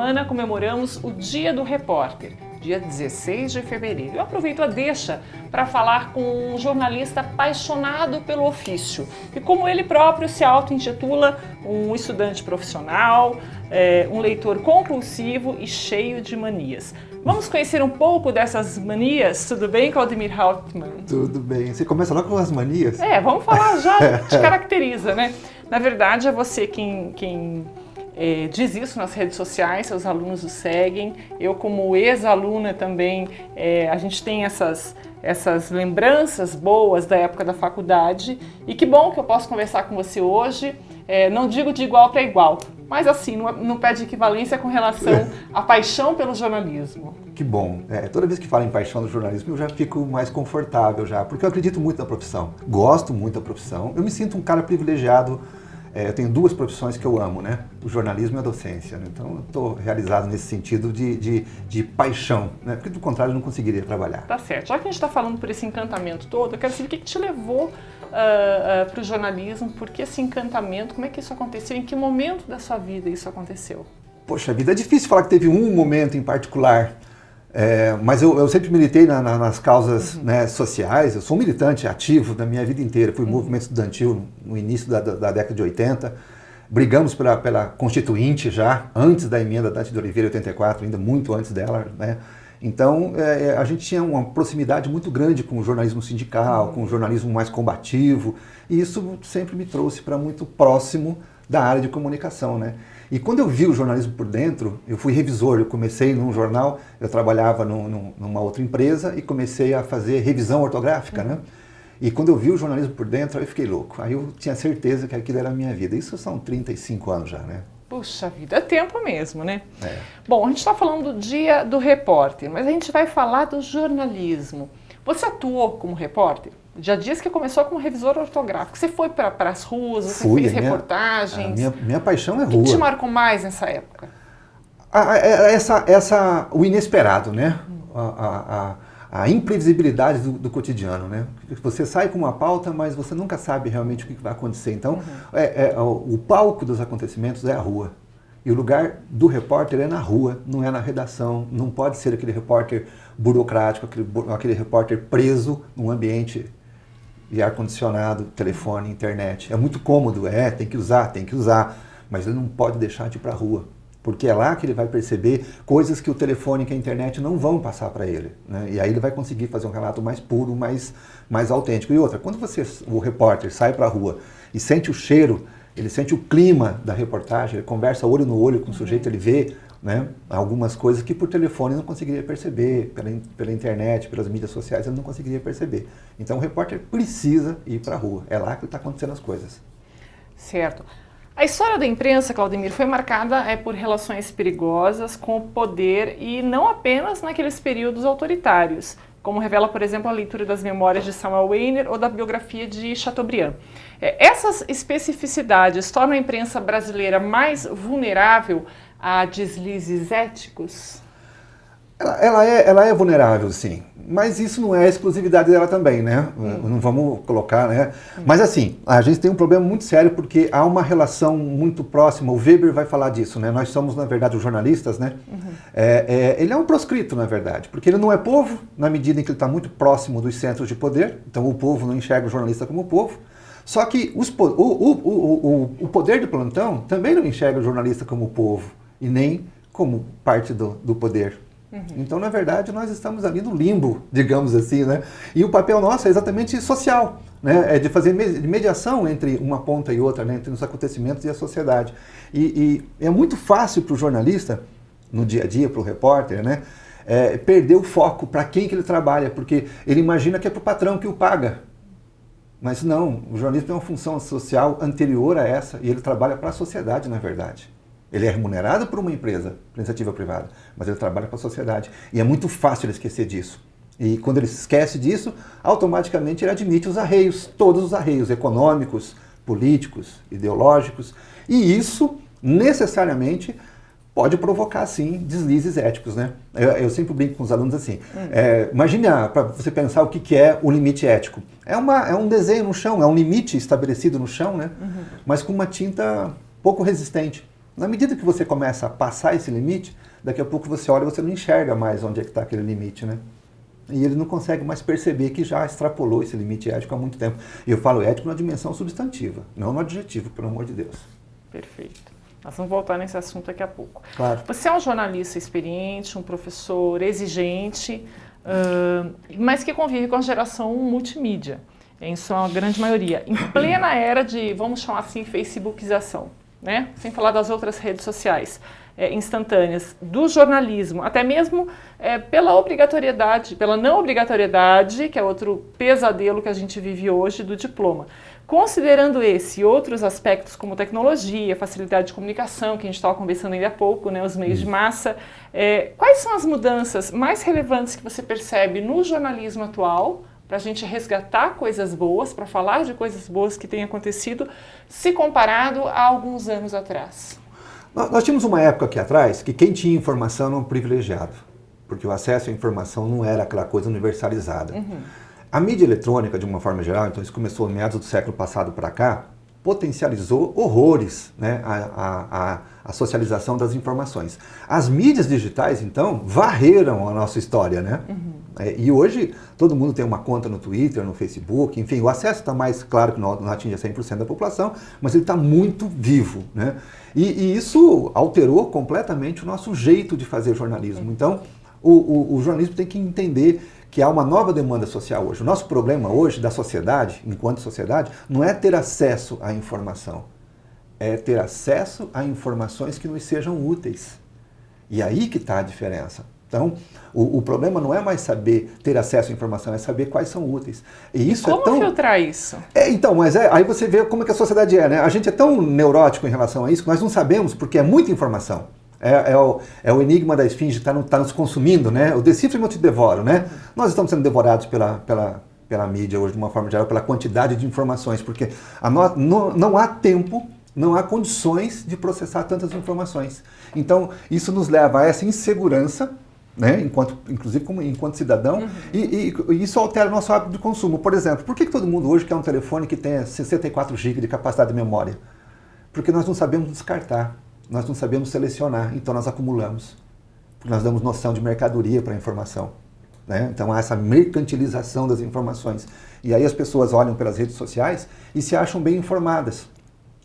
semana comemoramos o Dia do Repórter, dia 16 de fevereiro. Eu aproveito a deixa para falar com um jornalista apaixonado pelo ofício e, como ele próprio se auto-intitula, um estudante profissional, um leitor compulsivo e cheio de manias. Vamos conhecer um pouco dessas manias? Tudo bem, Claudemir Hauptmann? Tudo bem. Você começa logo com as manias? Vamos falar já, te caracteriza, né? Na verdade, é você quem diz isso nas redes sociais, seus alunos o seguem. Eu, como ex-aluna também, a gente tem essas lembranças boas da época da faculdade. E que bom que eu posso conversar com você hoje. Não digo de igual para igual, mas assim, não pede equivalência com relação à paixão pelo jornalismo. Que bom. Toda vez que falo em paixão do jornalismo, eu já fico mais confortável já, porque eu acredito muito na profissão. Gosto muito da profissão. Eu me sinto um cara privilegiado. Eu tenho duas profissões que eu amo, né? O jornalismo e a docência. Né? Então, eu estou realizado nesse sentido de paixão, né? Porque, do contrário, eu não conseguiria trabalhar. Tá certo. Já que a gente está falando por esse encantamento todo, eu quero saber o que te levou para o jornalismo, por que esse encantamento, como é que isso aconteceu, em que momento da sua vida isso aconteceu? Poxa vida, é difícil falar que teve um momento em particular. Mas eu sempre militei nas causas né, sociais. Eu sou um militante ativo da minha vida inteira. Fui movimento estudantil no início da década de 80. Brigamos pela Constituinte já, antes da emenda da de Oliveira 84, ainda muito antes dela. Né? Então, a gente tinha uma proximidade muito grande com o jornalismo sindical, com o jornalismo mais combativo. E isso sempre me trouxe para muito próximo da área de comunicação, né? E quando eu vi o jornalismo por dentro, eu fui revisor, eu comecei num jornal, eu trabalhava numa outra empresa e comecei a fazer revisão ortográfica, né? E quando eu vi o jornalismo por dentro, aí eu fiquei louco. Aí eu tinha certeza que aquilo era a minha vida. Isso são 35 anos já, né? Puxa vida, é tempo mesmo, né? Bom, a gente está falando do Dia do Repórter, mas a gente vai falar do jornalismo. Você atuou como repórter? Já disse que começou como revisor ortográfico. Você foi para as ruas, você fez reportagens. Minha paixão é rua. O que te marcou mais nessa época? O inesperado, né? A imprevisibilidade do cotidiano, né? Você sai com uma pauta, mas você nunca sabe realmente o que vai acontecer. Então, o palco dos acontecimentos é a rua. E o lugar do repórter é na rua, não é na redação. Não pode ser aquele repórter burocrático, aquele repórter preso num ambiente de ar-condicionado, telefone, internet. É muito cômodo, tem que usar, mas ele não pode deixar de ir para a rua, porque é lá que ele vai perceber coisas que o telefone e a internet não vão passar para ele. Né? E aí ele vai conseguir fazer um relato mais puro, mais autêntico. E outra, quando o repórter sai para a rua e sente o cheiro, ele sente o clima da reportagem, ele conversa olho no olho com o sujeito, ele vê né, algumas coisas que por telefone não conseguiria perceber, pela internet, pelas mídias sociais ele não conseguiria perceber. Então o repórter precisa ir para a rua, é lá que está acontecendo as coisas. Certo. A história da imprensa, Claudemir, foi marcada por relações perigosas com o poder e não apenas naqueles períodos autoritários, como revela, por exemplo, a leitura das memórias de Samuel Weiner ou da biografia de Chateaubriand. Essas especificidades tornam a imprensa brasileira mais vulnerável a deslizes éticos? Ela é vulnerável, sim, mas isso não é a exclusividade dela também, né? Não vamos colocar, né? Mas assim, a gente tem um problema muito sério porque há uma relação muito próxima, o Weber vai falar disso, né? Nós somos, na verdade, os jornalistas, né? Ele é um proscrito, na verdade, porque ele não é povo, na medida em que ele está muito próximo dos centros de poder, então o povo não enxerga o jornalista como povo, só que o poder de plantão também não enxerga o jornalista como povo e nem como parte do poder. Então, na verdade, nós estamos ali no limbo, digamos assim, né? E o papel nosso é exatamente social, né? É de fazer mediação entre uma ponta e outra, né? Entre os acontecimentos e a sociedade. E é muito fácil para o jornalista, no dia a dia, para o repórter, né? Perder o foco para quem que ele trabalha, porque ele imagina que é para o patrão que o paga. Mas não, o jornalista tem uma função social anterior a essa e ele trabalha para a sociedade, na verdade. Ele é remunerado por uma empresa, por iniciativa privada, mas ele trabalha para a sociedade. E é muito fácil ele esquecer disso. E quando ele se esquece disso, automaticamente ele admite os arreios, todos os arreios econômicos, políticos, ideológicos. E isso, necessariamente, pode provocar, sim, deslizes éticos, né? Eu sempre brinco com os alunos assim. Imagine, para você pensar o que é o limite ético. É um desenho no chão, é um limite estabelecido no chão, né? Mas com uma tinta pouco resistente. Na medida que você começa a passar esse limite, daqui a pouco você olha e você não enxerga mais onde é que está aquele limite, né? E ele não consegue mais perceber que já extrapolou esse limite ético há muito tempo. E eu falo ético na dimensão substantiva, não no adjetivo, pelo amor de Deus. Perfeito. Nós vamos voltar nesse assunto daqui a pouco. Claro. Você é um jornalista experiente, um professor exigente, mas que convive com a geração multimídia, em sua grande maioria, em plena era de, vamos chamar assim, facebookização, né? Sem falar das outras redes sociais instantâneas, do jornalismo, até mesmo pela obrigatoriedade, pela não obrigatoriedade, que é outro pesadelo que a gente vive hoje, do diploma. Considerando esse e outros aspectos como tecnologia, facilidade de comunicação, que a gente estava conversando ainda há pouco, né, os meios de massa, quais são as mudanças mais relevantes que você percebe no jornalismo atual, para a gente resgatar coisas boas, para falar de coisas boas que têm acontecido, se comparado a alguns anos atrás? Nós tínhamos uma época aqui atrás que quem tinha informação era um privilegiado, porque o acesso à informação não era aquela coisa universalizada. A mídia eletrônica, de uma forma geral, então isso começou no meados do século passado para cá, potencializou horrores, né, a socialização das informações. As mídias digitais, então, varreram a nossa história, né? E hoje todo mundo tem uma conta no Twitter, no Facebook, enfim, o acesso está mais, claro que não atinge 100% da população, mas ele está muito vivo, né? E isso alterou completamente o nosso jeito de fazer jornalismo. Então, o jornalismo tem que entender que há uma nova demanda social hoje. O nosso problema hoje da sociedade, enquanto sociedade, não é ter acesso à informação, é ter acesso a informações que nos sejam úteis. E aí que está a diferença. Então, o problema não é mais saber ter acesso à informação, é saber quais são úteis. E isso como filtrar isso? Então, mas aí você vê como é que a sociedade é, né? A gente é tão neurótico em relação a isso que nós não sabemos porque é muita informação. É o enigma da esfinge que está nos consumindo, né? O decifre e eu te devoro, né? Nós estamos sendo devorados pela mídia hoje, de uma forma geral, pela quantidade de informações, porque não há tempo, não há condições de processar tantas informações. Então, isso nos leva a essa insegurança, né? Inclusive enquanto cidadão, e isso altera o nosso hábito de consumo. Por exemplo, por que todo mundo hoje quer um telefone que tenha 64 GB de capacidade de memória? Porque nós não sabemos descartar. Nós não sabemos selecionar, então nós acumulamos. Porque nós damos noção de mercadoria para a informação. Né? Então há essa mercantilização das informações. E aí as pessoas olham pelas redes sociais e se acham bem informadas.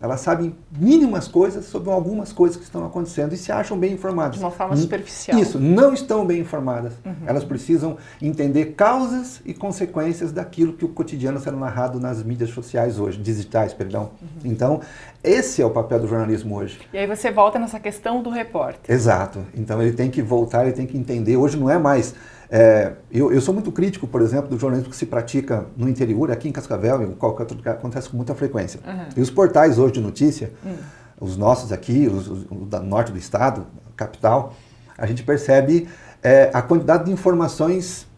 Elas sabem mínimas coisas sobre algumas coisas que estão acontecendo e se acham bem informadas. De uma forma superficial. Isso, não estão bem informadas. Elas precisam entender causas e consequências daquilo que o cotidiano está sendo narrado nas mídias sociais hoje, digitais, perdão. Então, esse é o papel do jornalismo hoje. E aí você volta nessa questão do repórter. Exato. Então ele tem que voltar, ele tem que entender. Hoje não é mais... eu sou muito crítico, por exemplo, do jornalismo que se pratica no interior, aqui em Cascavel, em qualquer outro lugar, acontece com muita frequência. E os portais hoje de notícia, os nossos aqui, os do norte do estado, capital, a gente percebe a quantidade de informações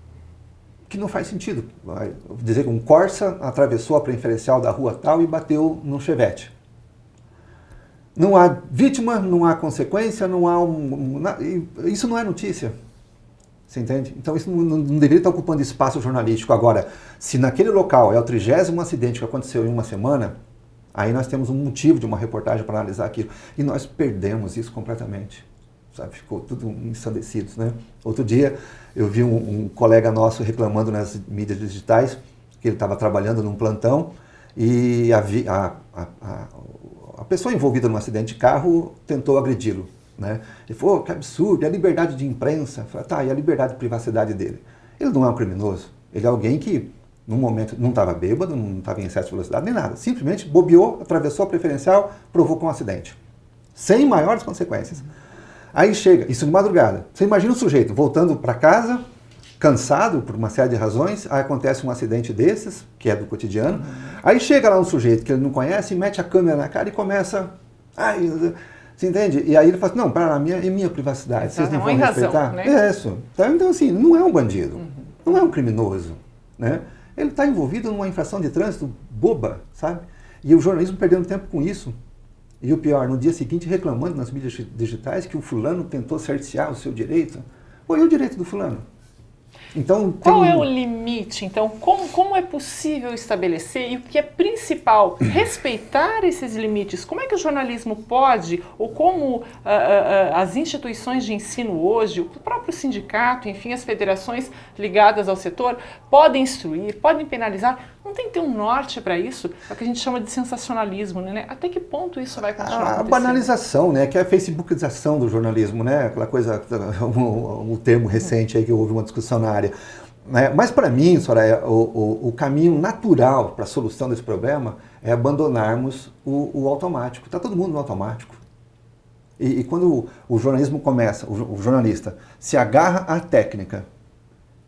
que não faz sentido. Vou dizer que um Corsa atravessou a preferencial da rua tal e bateu num Chevette. Não há vítima, não há consequência, não há isso não é notícia. Você entende? Então isso não deveria estar ocupando espaço jornalístico. Agora, se naquele local é o 30º acidente que aconteceu em uma semana, aí nós temos um motivo de uma reportagem para analisar aquilo. E nós perdemos isso completamente. Sabe? Ficou tudo ensandecidos, né? Outro dia eu vi um colega nosso reclamando nas mídias digitais que ele estava trabalhando num plantão e a pessoa envolvida num acidente de carro tentou agredi-lo. Né? Ele falou, que absurdo, é a liberdade de imprensa. Eu falei, tá, e a liberdade de privacidade dele? Ele não é um criminoso, ele é alguém que, num momento, não estava bêbado, não estava em excesso de velocidade, nem nada. Simplesmente bobeou, atravessou a preferencial, provocou um acidente. Sem maiores consequências. Aí chega, isso de madrugada. Você imagina o sujeito voltando para casa, cansado por uma série de razões, aí acontece um acidente desses, que é do cotidiano, aí chega lá um sujeito que ele não conhece, mete a câmera na cara e começa... Você entende? E aí ele fala, não, para lá, é minha privacidade, vocês não vão respeitar? Né? É isso. Então, assim, não é um bandido, não é um criminoso, né? Ele está envolvido numa infração de trânsito boba, sabe? E o jornalismo perdendo tempo com isso. E o pior, no dia seguinte reclamando nas mídias digitais que o fulano tentou cercear o seu direito. Pô, e o direito do fulano? Então, qual é o limite? Então, como é possível estabelecer e o que é principal, respeitar esses limites? Como é que o jornalismo pode, ou como as instituições de ensino hoje, o próprio sindicato, enfim, as federações ligadas ao setor, podem instruir, podem penalizar? Não tem que ter um norte para isso? É o que a gente chama de sensacionalismo, né? Até que ponto isso vai continuar acontecendo? A banalização, né? Que é a facebookização do jornalismo, né? Aquela coisa, um termo recente aí que houve uma discussão na área. Mas para mim, Soraya, o caminho natural para a solução desse problema é abandonarmos o automático. Está todo mundo no automático. E quando o jornalismo começa, o jornalista se agarra à técnica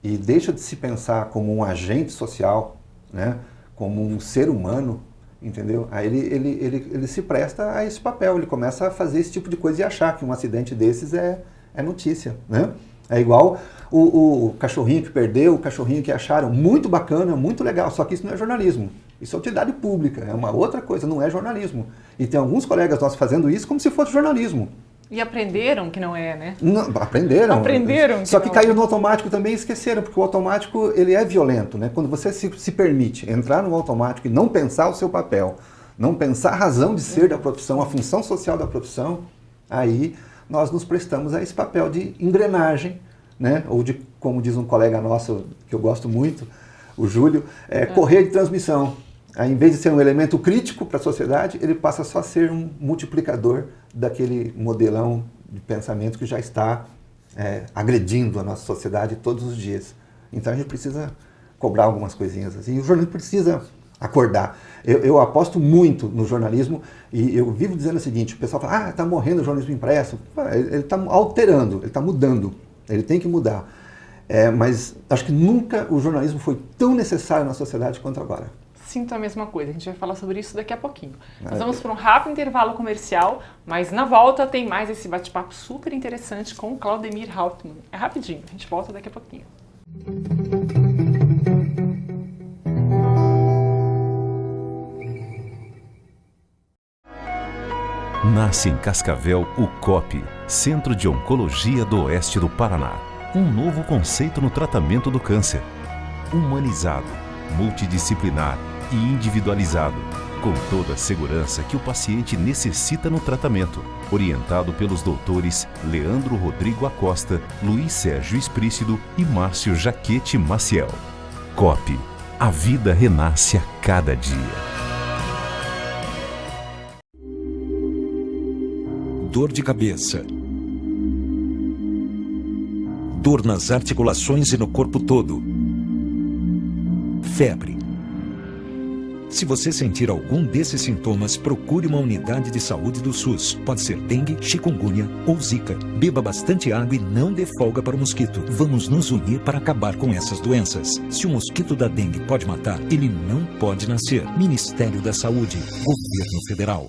e deixa de se pensar como um agente social, né, como um ser humano, entendeu? Aí ele se presta a esse papel, ele começa a fazer esse tipo de coisa e achar que um acidente desses é notícia, né? É igual o cachorrinho que perdeu, o cachorrinho que acharam, muito bacana, muito legal, só que isso não é jornalismo, isso é utilidade pública, é uma outra coisa, não é jornalismo. E tem alguns colegas nossos fazendo isso como se fosse jornalismo. E aprenderam que não é, né? Não, aprenderam. Só que caíram no automático também e esqueceram, porque o automático ele é violento, né? Quando você se permite entrar no automático e não pensar o seu papel, não pensar a razão de ser da profissão, a função social da profissão, aí nós nos prestamos a esse papel de engrenagem, né? Ou de, como diz um colega nosso, que eu gosto muito, o Júlio, correia de transmissão. Aí, em vez de ser um elemento crítico para a sociedade, ele passa só a ser um multiplicador daquele modelão de pensamento que já está agredindo a nossa sociedade todos os dias. Então a gente precisa cobrar algumas coisinhas assim. E o jornalismo precisa acordar. Eu aposto muito no jornalismo e eu vivo dizendo o seguinte, o pessoal fala, está morrendo o jornalismo impresso. Ele está alterando, ele está mudando, ele tem que mudar. Mas acho que nunca o jornalismo foi tão necessário na sociedade quanto agora. Sinto a mesma coisa, a gente vai falar sobre isso daqui a pouquinho. Nós vamos para um rápido intervalo comercial, mas na volta tem mais esse bate-papo super interessante com o Claudemir Hauptmann. É rapidinho, a gente volta daqui a pouquinho. Nasce em Cascavel o COP, Centro de Oncologia do Oeste do Paraná. Um novo conceito no tratamento do câncer. Humanizado, multidisciplinar e individualizado, com toda a segurança que o paciente necessita no tratamento, orientado pelos doutores Leandro Rodrigo Acosta, Luiz Sérgio Esprícido e Márcio Jaquete Maciel. COP, a vida renasce a cada dia. Dor de cabeça, dor nas articulações e no corpo todo, febre. Se você sentir algum desses sintomas, procure uma unidade de saúde do SUS. Pode ser dengue, chikungunya ou zika. Beba bastante água e não dê folga para o mosquito. Vamos nos unir para acabar com essas doenças. Se o mosquito da dengue pode matar, ele não pode nascer. Ministério da Saúde, Governo Federal.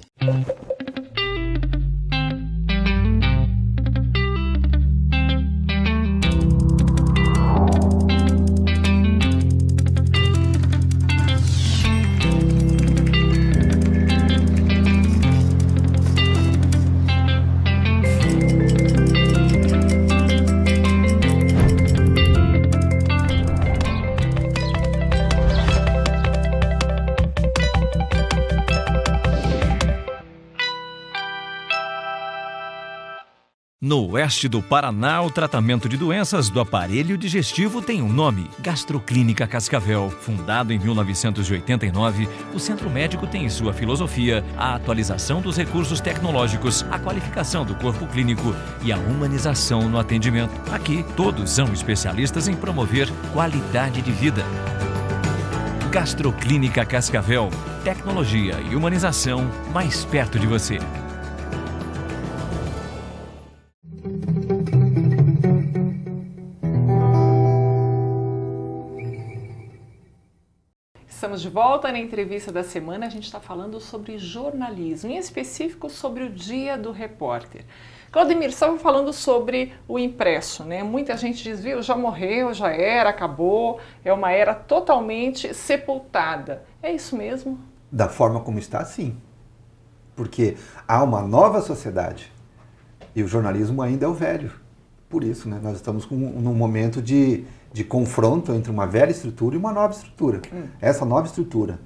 No oeste do Paraná, o tratamento de doenças do aparelho digestivo tem um nome: Gastroclínica Cascavel. Fundado em 1989, o Centro Médico tem em sua filosofia a atualização dos recursos tecnológicos, a qualificação do corpo clínico e a humanização no atendimento. Aqui, todos são especialistas em promover qualidade de vida. Gastroclínica Cascavel. Tecnologia e humanização mais perto de você. Estamos de volta na entrevista da semana. A gente está falando sobre jornalismo, em específico sobre o Dia do Repórter. Claudemir, estava falando sobre o impresso, né? Muita gente diz, viu, já morreu, já era, acabou, é uma era totalmente sepultada. É isso mesmo? Da forma como está, sim. Porque há uma nova sociedade e o jornalismo ainda é o velho. Por isso, né, nós estamos num momento de confronto entre uma velha estrutura e uma nova estrutura. Essa nova estrutura,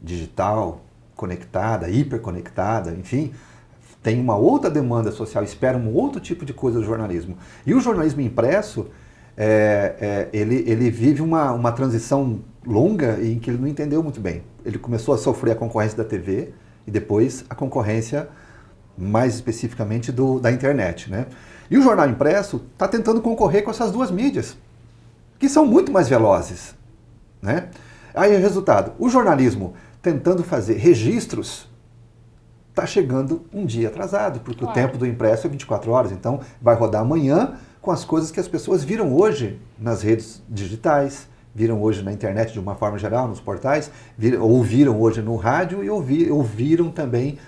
digital, conectada, hiperconectada, enfim, tem uma outra demanda social, espera um outro tipo de coisa do jornalismo. E o jornalismo impresso, ele vive uma transição longa em que ele não entendeu muito bem. Ele começou a sofrer a concorrência da TV e depois a concorrência, mais especificamente, da internet, né? E o jornal impresso está tentando concorrer com essas duas mídias, que são muito mais velozes, né? Aí o resultado, o jornalismo tentando fazer registros está chegando um dia atrasado, porque o tempo do impresso é 24 horas, então vai rodar amanhã com as coisas que as pessoas viram hoje nas redes digitais, viram hoje na internet de uma forma geral, nos portais, ouviram hoje no rádio e ouviram também,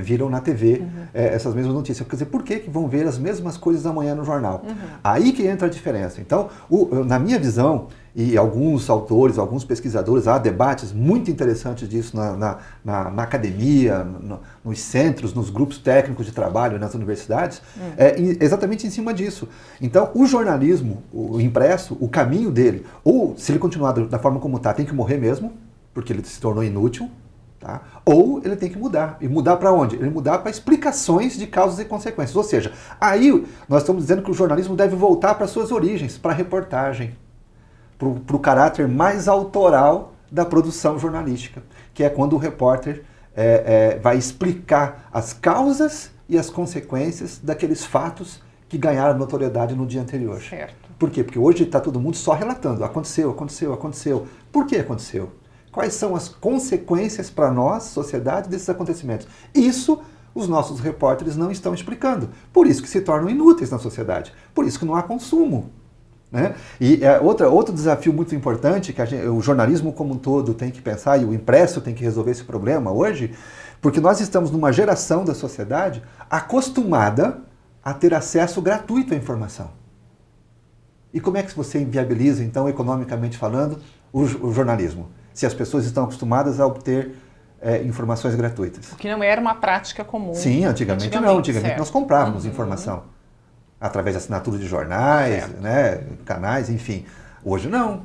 viram na TV essas mesmas notícias. Quer dizer, por que vão ver as mesmas coisas amanhã no jornal? Aí que entra a diferença. Então, na minha visão, e alguns autores, alguns pesquisadores, há debates muito interessantes disso na academia, nos centros, nos grupos técnicos de trabalho, nas universidades, exatamente em cima disso. Então, o jornalismo, o impresso, o caminho dele, ou se ele continuar da forma como está, tem que morrer mesmo, porque ele se tornou inútil, tá? Ou ele tem que mudar. E mudar para onde? Ele mudar para explicações de causas e consequências. Ou seja, aí nós estamos dizendo que o jornalismo deve voltar para suas origens, para a reportagem, para o caráter mais autoral da produção jornalística, que é quando o repórter vai explicar as causas e as consequências daqueles fatos que ganharam notoriedade no dia anterior. Certo. Por quê? Porque hoje está todo mundo só relatando. Aconteceu, aconteceu, aconteceu. Por que aconteceu? Quais são as consequências para nós, sociedade, desses acontecimentos? Isso os nossos repórteres não estão explicando. Por isso que se tornam inúteis na sociedade. Por isso que não há consumo, né? E outro desafio muito importante que o jornalismo como um todo tem que pensar, e o impresso tem que resolver esse problema hoje, porque nós estamos numa geração da sociedade acostumada a ter acesso gratuito à informação. E como é que você inviabiliza, então, economicamente falando, o jornalismo? Se as pessoas estão acostumadas a obter informações gratuitas. O que não era uma prática comum. Sim, antigamente não. Antigamente nós comprávamos Uhum. informação. Através de assinatura de jornais, né, canais, enfim. Hoje não.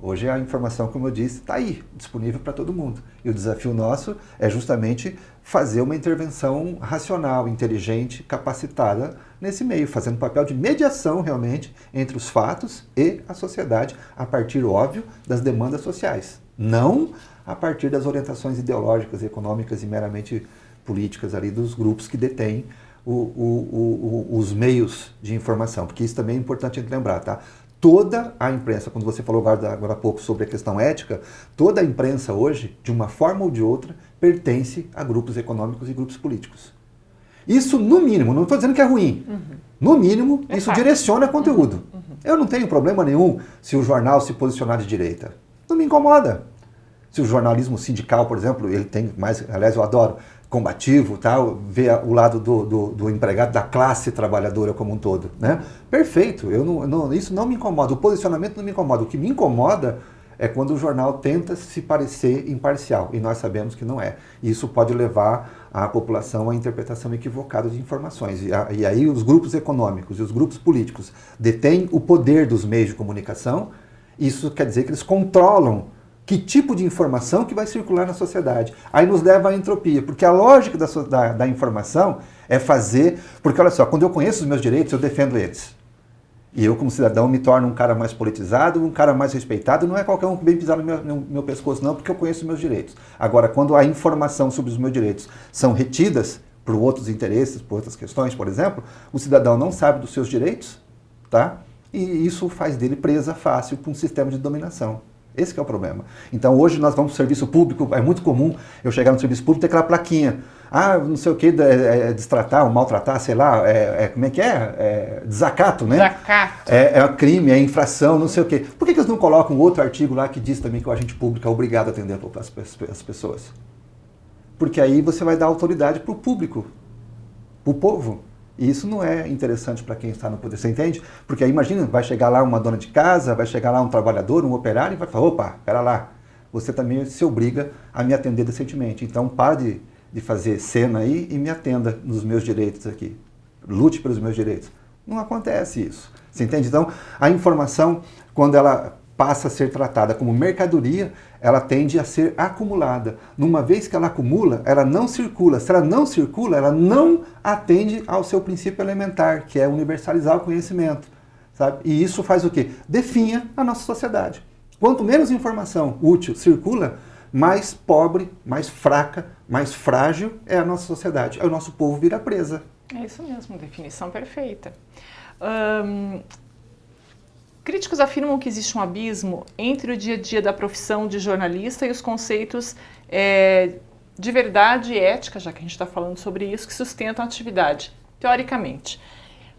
Hoje a informação, como eu disse, está aí, disponível para todo mundo. E o desafio nosso é justamente fazer uma intervenção racional, inteligente, capacitada nesse meio, fazendo papel de mediação realmente entre os fatos e a sociedade, a partir, óbvio, das demandas sociais. Não a partir das orientações ideológicas, econômicas e meramente políticas ali dos grupos que detêm os meios de informação, porque isso também é importante a gente lembrar, tá? Toda a imprensa, quando você falou agora há pouco sobre a questão ética, toda a imprensa hoje, de uma forma ou de outra, pertence a grupos econômicos e grupos políticos. Isso, no mínimo, não estou dizendo que é ruim, no mínimo, isso direciona conteúdo. Eu não tenho problema nenhum se o jornal se posicionar de direita. Não me incomoda. Se o jornalismo sindical, por exemplo, ele tem mais, aliás, eu adoro, combativo, tal, ver o lado do empregado, da classe trabalhadora como um todo, né? Perfeito, isso não me incomoda, o posicionamento não me incomoda. O que me incomoda é quando o jornal tenta se parecer imparcial, e nós sabemos que não é. E isso pode levar a população à interpretação equivocada de informações. E aí os grupos econômicos e os grupos políticos detêm o poder dos meios de comunicação. Isso quer dizer que eles controlam que tipo de informação que vai circular na sociedade. Aí nos leva à entropia, porque a lógica da informação é fazer... Porque olha só, quando eu conheço os meus direitos, eu defendo eles. E eu, como cidadão, me torno um cara mais politizado, um cara mais respeitado. Não é qualquer um que vem pisar no meu pescoço, não, porque eu conheço os meus direitos. Agora, quando a informação sobre os meus direitos são retidas por outros interesses, por outras questões, por exemplo, o cidadão não sabe dos seus direitos, tá? E isso faz dele presa fácil para um sistema de dominação. Esse que é o problema. Então hoje nós vamos para o serviço público, é muito comum eu chegar no serviço público e ter aquela plaquinha. Ah, não sei o que, destratar, ou maltratar, sei lá, como é que é? Desacato, né? Desacato. É crime, é infração, não sei o quê. Por que eles não colocam outro artigo lá que diz também que o agente público é obrigado a atender as pessoas? Porque aí você vai dar autoridade para o público, para o povo. E isso não é interessante para quem está no poder, você entende? Porque aí imagina, vai chegar lá uma dona de casa, vai chegar lá um trabalhador, um operário e vai falar, opa, pera lá, você também se obriga a me atender decentemente. Então para de fazer cena aí e me atenda nos meus direitos aqui. Lute pelos meus direitos. Não acontece isso. Você entende? Então, a informação, quando ela passa a ser tratada como mercadoria, ela tende a ser acumulada. Numa vez que ela acumula, ela não circula. Se ela não circula, ela não atende ao seu princípio elementar, que é universalizar o conhecimento. Sabe? E isso faz o quê? Definha a nossa sociedade. Quanto menos informação útil circula, mais pobre, mais fraca, mais frágil é a nossa sociedade. O nosso povo vira presa. É isso mesmo, definição perfeita. Críticos afirmam que existe um abismo entre o dia a dia da profissão de jornalista e os conceitos de verdade e ética, já que a gente está falando sobre isso, que sustentam a atividade, teoricamente.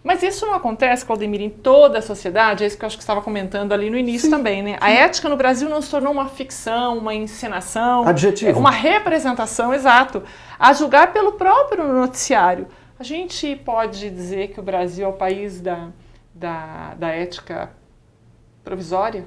Mas isso não acontece, Claudemir, em toda a sociedade? É isso que eu acho que você estava comentando ali no início também, né? Sim. A ética no Brasil não se tornou uma ficção, uma encenação, adjetivo, uma representação, exato, a julgar pelo próprio noticiário. A gente pode dizer que o Brasil é o país da ética provisória?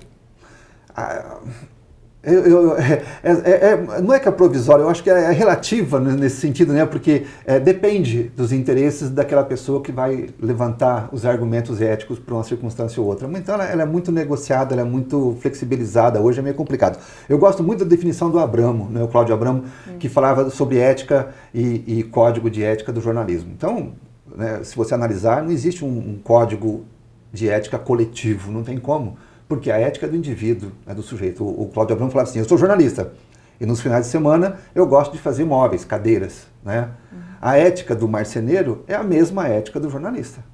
Não é que é provisória, eu acho que é relativa nesse sentido, né? Porque depende dos interesses daquela pessoa que vai levantar os argumentos éticos para uma circunstância ou outra. Então ela é muito negociada, ela é muito flexibilizada, hoje é meio complicado. Eu gosto muito da definição do Abramo, né? O Cláudio Abramo, que falava sobre ética e código de ética do jornalismo. Então, né, se você analisar, não existe um código de ética coletivo, não tem como. Porque a ética é do indivíduo, é do sujeito. O Cláudio Abramo falava assim, eu sou jornalista, e nos finais de semana eu gosto de fazer móveis, cadeiras. Né? A ética do marceneiro é a mesma ética do jornalista.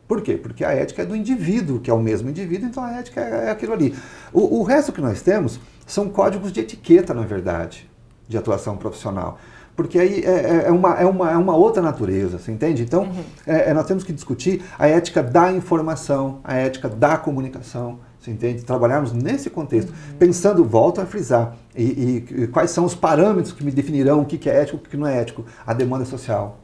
Por quê? Porque a ética é do indivíduo, que é o mesmo indivíduo, então a ética é aquilo ali. O resto que nós temos são códigos de etiqueta, na verdade, de atuação profissional. Porque aí é uma outra natureza, você entende? Então, nós temos que discutir a ética da informação, a ética da comunicação, você entende? Trabalharmos nesse contexto, pensando, volto a frisar, e quais são os parâmetros que me definirão o que é ético e o que não é ético. A demanda social,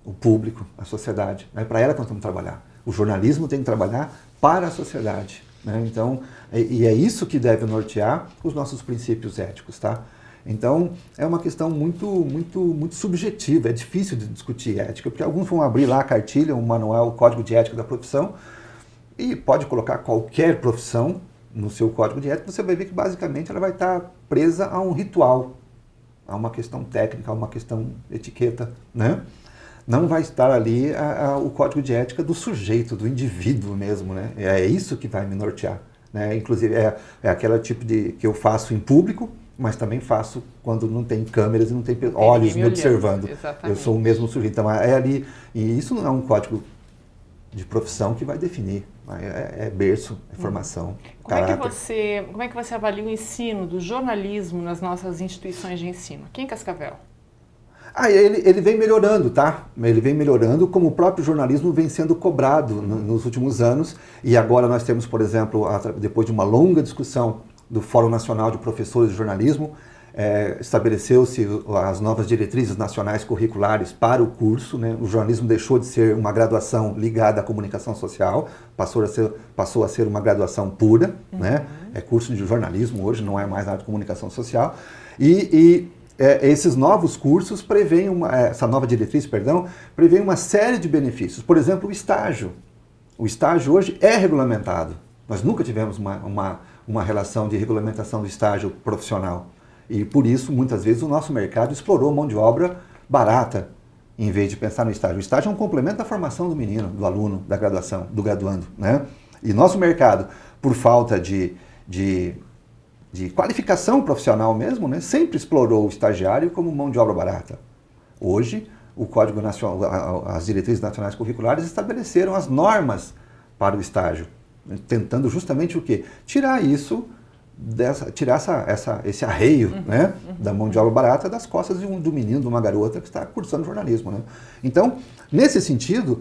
o público, a sociedade. É para ela que nós temos que trabalhar. O jornalismo tem que trabalhar para a sociedade. Né? Então, e é isso que deve nortear os nossos princípios éticos, tá? Então, é uma questão muito subjetiva, é difícil de discutir ética, porque alguns vão abrir lá a cartilha, um manual, o código de ética da profissão, e pode colocar qualquer profissão no seu código de ética, você vai ver que basicamente ela vai estar presa a um ritual, a uma questão técnica, a uma questão de etiqueta, né? Não vai estar ali o código de ética do sujeito, do indivíduo mesmo, né? É isso que vai me nortear, né? Inclusive, é aquele tipo que eu faço em público, mas também faço quando não tem câmeras e não tem olhos me observando. Exatamente. Eu sou o mesmo sujeito. Então, é ali. E isso não é um código de profissão que vai definir. É berço, é formação, caráter. Como é que você avalia o ensino do jornalismo nas nossas instituições de ensino? Aqui em Cascavel? Ele vem melhorando, tá? Ele vem melhorando, como o próprio jornalismo vem sendo cobrado nos últimos anos. E agora nós temos, por exemplo, depois de uma longa discussão do Fórum Nacional de Professores de Jornalismo, estabeleceu-se as novas diretrizes nacionais curriculares para o curso, né? O jornalismo deixou de ser uma graduação ligada à comunicação social, passou a ser uma graduação pura, né? É curso de jornalismo hoje, não é mais na área de comunicação social. Esses novos cursos prevêem essa nova diretriz, prevê uma série de benefícios. Por exemplo, o estágio. O estágio hoje é regulamentado. Nós nunca tivemos uma relação de regulamentação do estágio profissional. E por isso, muitas vezes, o nosso mercado explorou mão de obra barata, em vez de pensar no estágio. O estágio é um complemento da formação do menino, do aluno, da graduação, do graduando. Né? E nosso mercado, por falta de qualificação profissional mesmo, né, sempre explorou o estagiário como mão de obra barata. Hoje, o Código Nacional, as diretrizes nacionais curriculares estabeleceram as normas para o estágio, tentando justamente o quê? Tirar isso, tirar esse arreio, né, da mão de obra barata das costas do menino, de uma garota que está cursando jornalismo. Né? Então, nesse sentido,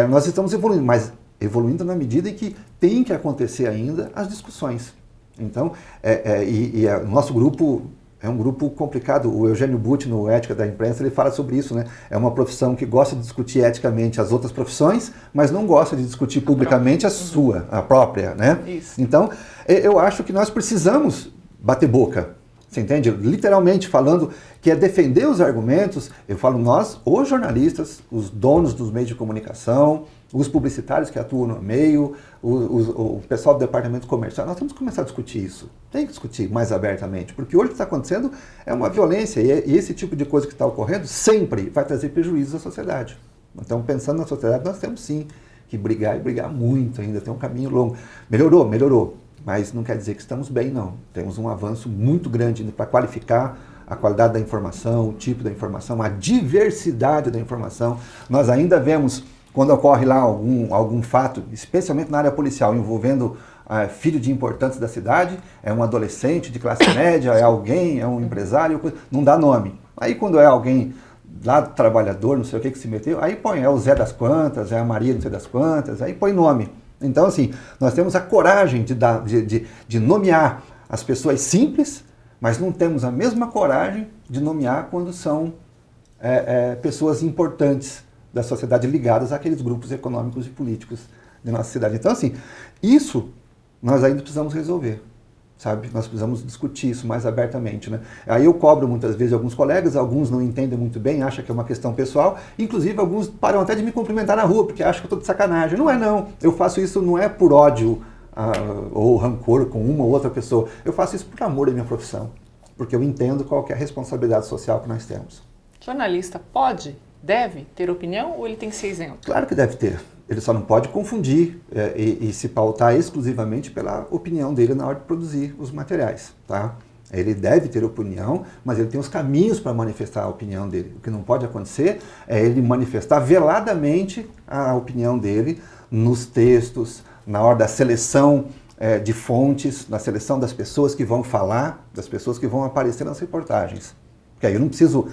nós estamos evoluindo, mas evoluindo na medida em que tem que acontecer ainda as discussões. Então, o nosso grupo é um grupo complicado. O Eugênio Butti, no Ética da Imprensa, ele fala sobre isso, né? É uma profissão que gosta de discutir eticamente as outras profissões, mas não gosta de discutir publicamente a própria, né? Isso. Então, eu acho que nós precisamos bater boca. Você entende? Literalmente falando que é defender os argumentos, eu falo nós, os jornalistas, os donos dos meios de comunicação, os publicitários que atuam no meio, o pessoal do departamento comercial, nós temos que começar a discutir isso. Tem que discutir mais abertamente, porque hoje o que está acontecendo é uma violência e esse tipo de coisa que está ocorrendo sempre vai trazer prejuízos à sociedade. Então, pensando na sociedade, nós temos sim que brigar e brigar muito ainda, tem um caminho longo. Melhorou, mas não quer dizer que estamos bem, não. Temos um avanço muito grande para qualificar a qualidade da informação, o tipo da informação, a diversidade da informação. Nós ainda vemos, quando ocorre lá algum fato, especialmente na área policial, envolvendo filho de importantes da cidade, é um adolescente de classe média, é alguém, é um empresário, não dá nome. Aí quando é alguém lá do trabalhador, não sei o que se meteu, aí põe, é o Zé das Quantas, é a Maria não sei das Quantas, aí põe nome. Então, assim, nós temos a coragem de nomear as pessoas simples, mas não temos a mesma coragem de nomear quando são pessoas importantes da sociedade ligadas àqueles grupos econômicos e políticos de nossa cidade. Então, assim, isso nós ainda precisamos resolver, sabe? Nós precisamos discutir isso mais abertamente, né? Aí eu cobro muitas vezes alguns colegas, alguns não entendem muito bem, acham que é uma questão pessoal, inclusive alguns param até de me cumprimentar na rua, porque acham que eu estou de sacanagem. Não é não, eu faço isso não é por ódio ou rancor com uma ou outra pessoa, eu faço isso por amor à minha profissão, porque eu entendo qual que é a responsabilidade social que nós temos. Jornalista deve ter opinião ou ele tem que ser isento? Claro que deve ter. Ele só não pode confundir e se pautar exclusivamente pela opinião dele na hora de produzir os materiais, tá? Ele deve ter opinião, mas ele tem os caminhos para manifestar a opinião dele. O que não pode acontecer é ele manifestar veladamente a opinião dele nos textos, na hora da seleção de fontes, na seleção das pessoas que vão falar, das pessoas que vão aparecer nas reportagens. Porque aí eu não preciso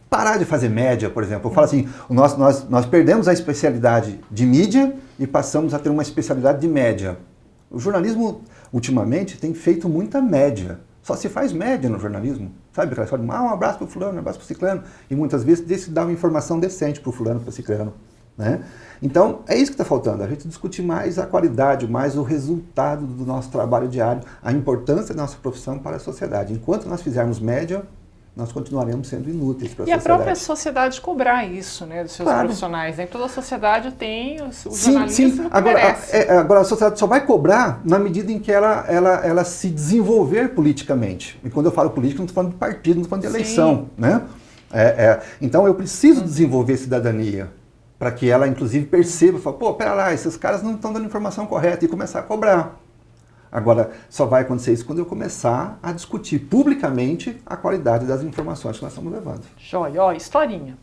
parar de fazer média, por exemplo. Eu falo assim, nós perdemos a especialidade de mídia e passamos a ter uma especialidade de média. O jornalismo, ultimamente, tem feito muita média. Só se faz média no jornalismo. Sabe? Aquela história de um abraço para o fulano, um abraço para o ciclano. E muitas vezes se dá uma informação decente para o fulano, para o ciclano. Né? Então, é isso que está faltando. A gente discutir mais a qualidade, mais o resultado do nosso trabalho diário, a importância da nossa profissão para a sociedade. Enquanto nós fizermos média, nós continuaremos sendo inúteis para a sociedade. E a própria sociedade cobrar isso, né, dos seus profissionais. Né? Toda a sociedade tem o jornalismo que merece. Agora, a sociedade só vai cobrar na medida em que ela se desenvolver politicamente. E quando eu falo política, não estou falando de partido, não estou falando de eleição. Né? Então, eu preciso desenvolver cidadania para que ela, inclusive, perceba, fala, pô, pera lá, esses caras não estão dando informação correta, e começar a cobrar. Agora, só vai acontecer isso quando eu começar a discutir publicamente a qualidade das informações que nós estamos levando. Joia, ó, historinha.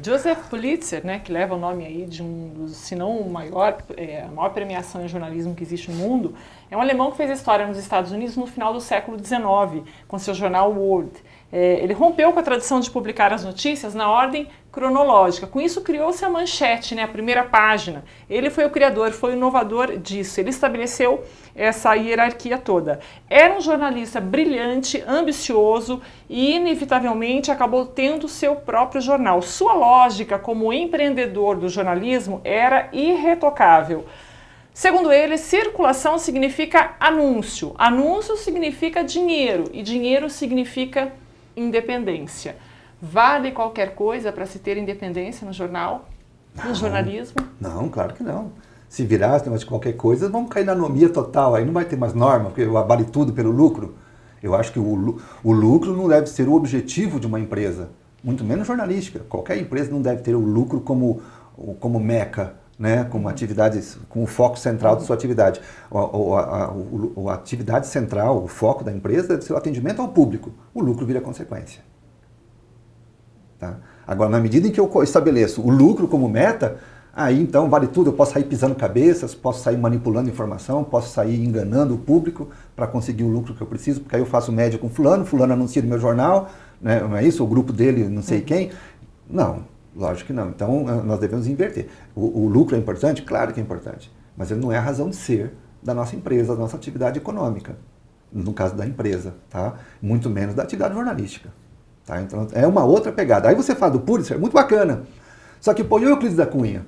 Joseph Pulitzer, né, que leva o nome aí de um dos, se não a maior premiação em jornalismo que existe no mundo, é um alemão que fez história nos Estados Unidos no final do século XIX, com seu jornal World. Ele rompeu com a tradição de publicar as notícias na ordem cronológica. Com isso criou-se a manchete, né, a primeira página. Ele foi o criador, foi o inovador disso. Ele estabeleceu essa hierarquia toda. Era um jornalista brilhante, ambicioso e inevitavelmente acabou tendo seu próprio jornal. Sua lógica como empreendedor do jornalismo era irretocável. Segundo ele, circulação significa anúncio. Anúncio significa dinheiro e dinheiro significa independência. Vale qualquer coisa para se ter independência no jornal, no jornalismo? Não, claro que não. Se virar esse negócio de qualquer coisa, vamos cair na anomia total. Aí não vai ter mais norma, porque vale tudo pelo lucro. Eu acho que o lucro não deve ser o objetivo de uma empresa, muito menos jornalística. Qualquer empresa não deve ter o lucro como meca, né, como atividades, com o foco central de sua atividade. A atividade central, o foco da empresa deve ser o atendimento ao público. O lucro vira consequência. Tá? Agora, na medida em que eu estabeleço o lucro como meta, aí então vale tudo. Eu posso sair pisando cabeças, posso sair manipulando informação, posso sair enganando o público para conseguir o lucro que eu preciso, porque aí eu faço média com fulano anuncia no meu jornal, né, não é isso? O grupo dele, não sei quem. Não. Lógico que não. Então, nós devemos inverter. O lucro é importante? Claro que é importante. Mas ele não é a razão de ser da nossa empresa, da nossa atividade econômica. No caso da empresa, tá? Muito menos da atividade jornalística. Tá? Então, é uma outra pegada. Aí você fala do Pulitzer, muito bacana. Só que, pô, e o Euclides da Cunha,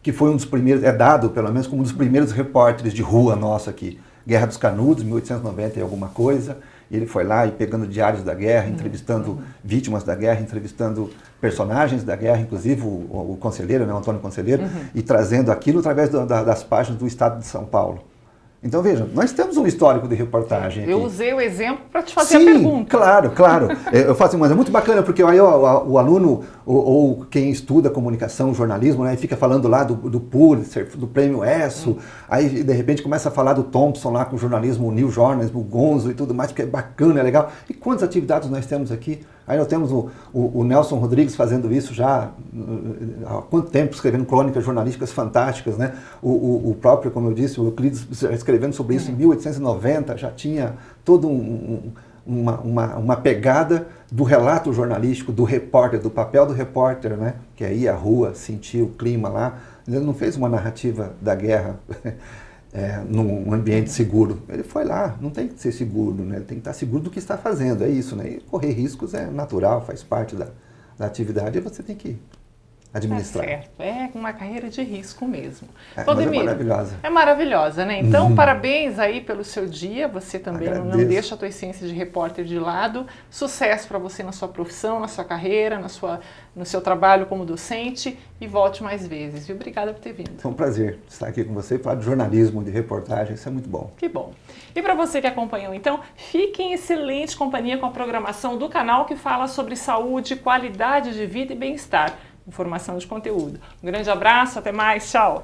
que foi um dos primeiros, é dado, pelo menos, como um dos primeiros repórteres de rua nosso aqui. Guerra dos Canudos, 1890 e alguma coisa, e ele foi lá e pegando diários da guerra, entrevistando vítimas da guerra, entrevistando personagens da guerra, inclusive o conselheiro, né, o Antônio Conselheiro, e trazendo aquilo através das páginas do Estado de São Paulo. Então, veja, nós temos um histórico de reportagem aqui. Eu usei o exemplo para te fazer a pergunta. Claro. Eu faço assim, mas é muito bacana, porque aí o aluno, ou quem estuda comunicação, jornalismo, né, fica falando lá do Pulitzer, do Prêmio ESSO, aí de repente começa a falar do Thompson lá com o jornalismo, o New Journalism, o Gonzo e tudo mais, porque é bacana, é legal. E quantas atividades nós temos aqui? Aí nós temos o Nelson Rodrigues fazendo isso já há quanto tempo, escrevendo crônicas jornalísticas fantásticas, né? O próprio, como eu disse, o Euclides escrevendo sobre isso em 1890, já tinha toda uma pegada do relato jornalístico, do repórter, do papel do repórter, né? Que é ir à rua, sentir o clima lá. Ele não fez uma narrativa da guerra num ambiente seguro. Ele foi lá, não tem que ser seguro, né? Ele tem que estar seguro do que está fazendo, é isso, né? E correr riscos é natural, faz parte da atividade e você tem que administrar. Tá certo, é uma carreira de risco mesmo. Mas é maravilhosa. É maravilhosa, né? Então, parabéns aí pelo seu dia, você também Agradeço. não deixa a tua essência de repórter de lado. Sucesso para você na sua profissão, na sua carreira, no seu trabalho como docente e volte mais vezes, viu? Obrigada por ter vindo. Foi um prazer estar aqui com você e falar de jornalismo, de reportagem, isso é muito bom. Que bom. E para você que acompanhou, então, fique em excelente companhia com a programação do canal que fala sobre saúde, qualidade de vida e bem-estar. Informação de conteúdo. Um grande abraço, até mais, tchau!